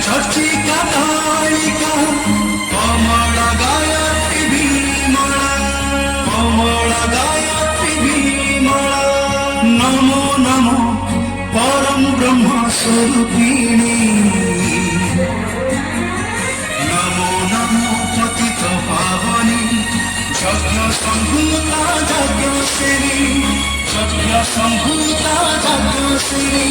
चर्चिका कालिका कमल गायत्री भीमला कमल गायत्री भीमला नमो नमो परम ब्रह्म स्वरूपिणी नमो नमो पतित पावनी यज्ञ संभूता यज्ञश्री यज्ञ संभूता यज्ञश्री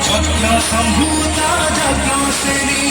यज्ञ संभूता यज्ञश्री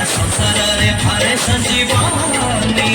संसार भारे संजीवानी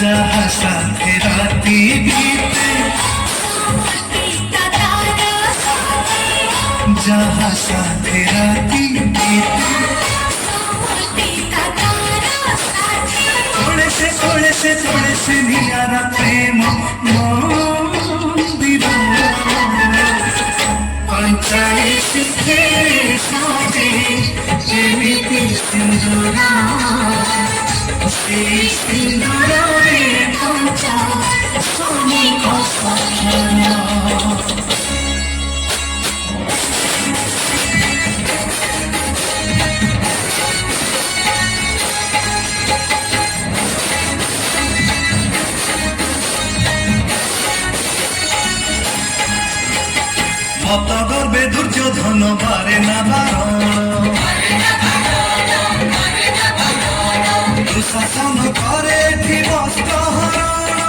जहाँ साथे राती बीते जहाँ साथे राती बीते थोड़े से नियारा प्रेम मंदिर पंचायत तेरे साजे जेमिति सिंदूरा सिंदूरे पंचा सोनी को सखना भक्त गर्भे दुर्योधन बारे ना बारण दुशासन करे वस्त्र हरण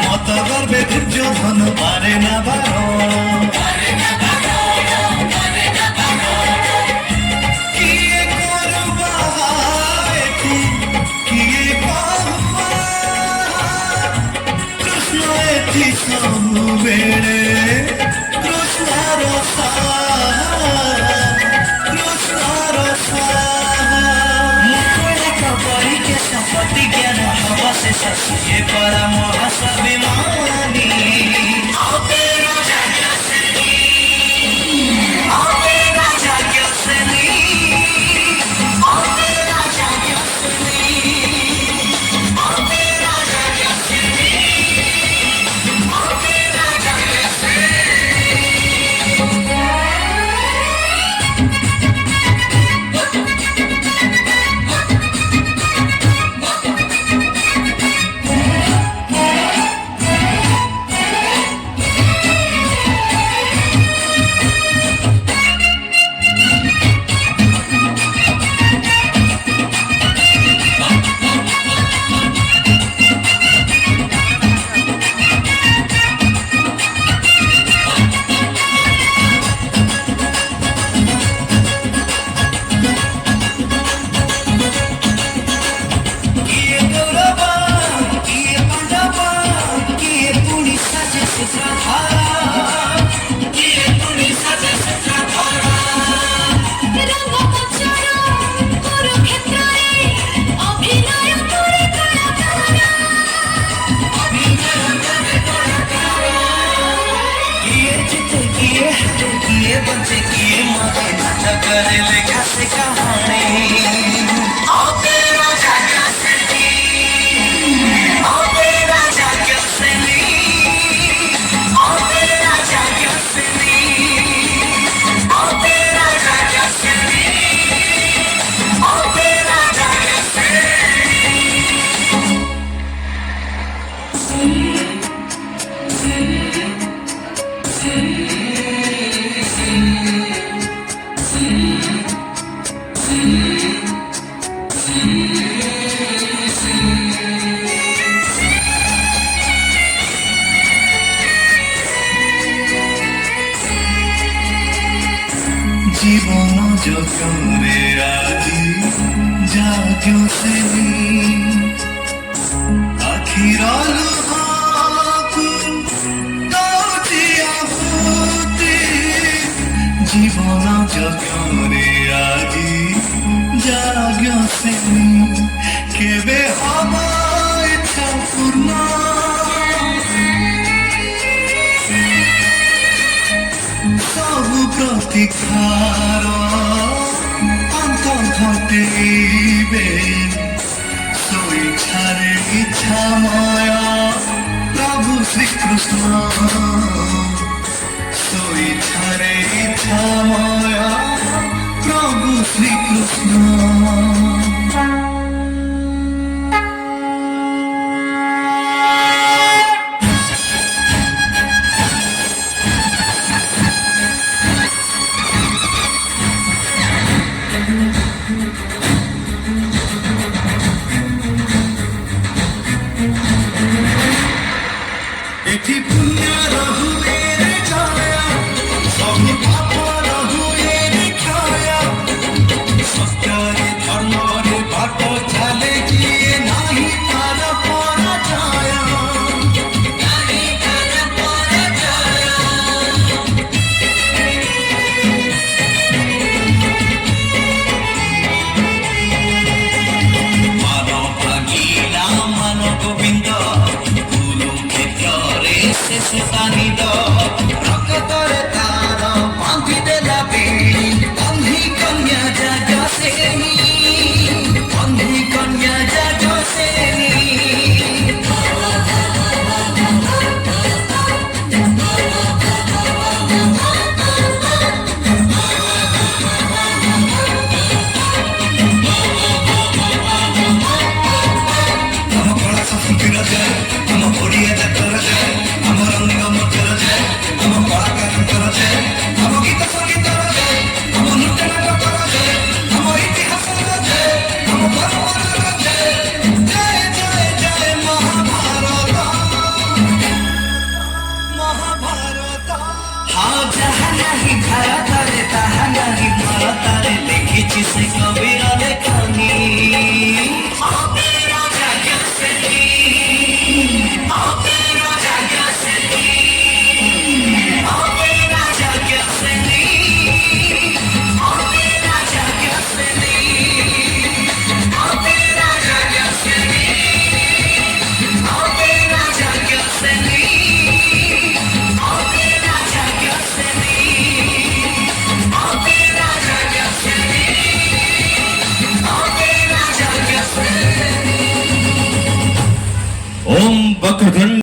मत गर्भे दुर्योधन बारे ना बारण किए करबा एथि किए कहबा कृष्ण एथि सब बेड़े ये परम स्वाभिमानी জীবন যতরে আজি জাগ্য শ্রেণী আখির আলোহাকু দৌটিয়াবতি জীবন যতরে আজি জাগ্য শ্রেণী কেবে হব ইচ্ছা পূর্ণ ସବୁ ପ୍ରତୀକ୍ଷାର ଅନ୍ତ ଘଟେଇବେ ସ୍ୱଇଚ୍ଛାରେ ଇଚ୍ଛାମୟ ପ୍ରଭୁ ଶ୍ରୀକୃଷ୍ଣ ସ୍ୱଇଚ୍ଛାରେ ଇଚ୍ଛାମୟ ପ୍ରଭୁ ଶ୍ରୀକୃଷ୍ଣ এটি পুণ্যর হুয়ে রে ছায়া সহি পাপর হুয়ে রে ছায়া সত্যরে ধর্মরে বাট চালে গিয়ে নাহি তার পরাজয় নাহি তার পরাজয় মানব ভাগিলা মানব গোবিন্দ শেষে টানিল রক্তরে তার বাঁধি দেলা বেড়ি বন্ধি কন্যা যাগ শ্রেণী বন্ধি কন্যা যাগ শ্রেণী ଆମ କଳା ସଂସ୍କୃତିର ଜୟ ଆମ ଓଡ଼ିଆ ଜାତର ଜୟ ଆମ ରଙ୍ଗ ମଞ୍ଚର ଜୟ ଆମ କଳାକାରଙ୍କର ଜୟ ଆମ ଗୀତ ସଙ୍ଗୀତର ଜୟ ଆମ ନୃତ୍ୟ ନାଟକର ଜୟ ଆମ ଇତିହାସର ଜୟ ଆମ ପରମ୍ପରାର ଜୟ ଜୟ ଜୟ ଜୟ ମହାଭାରତ ମହାଭାରତ ହଁ ଯାହା ନାହିଁ ଭାରତରେ ତାହା ନାହିଁ ଭାରତରେ ଲେଖିଛି ସେ କବିର ଲେଖନୀ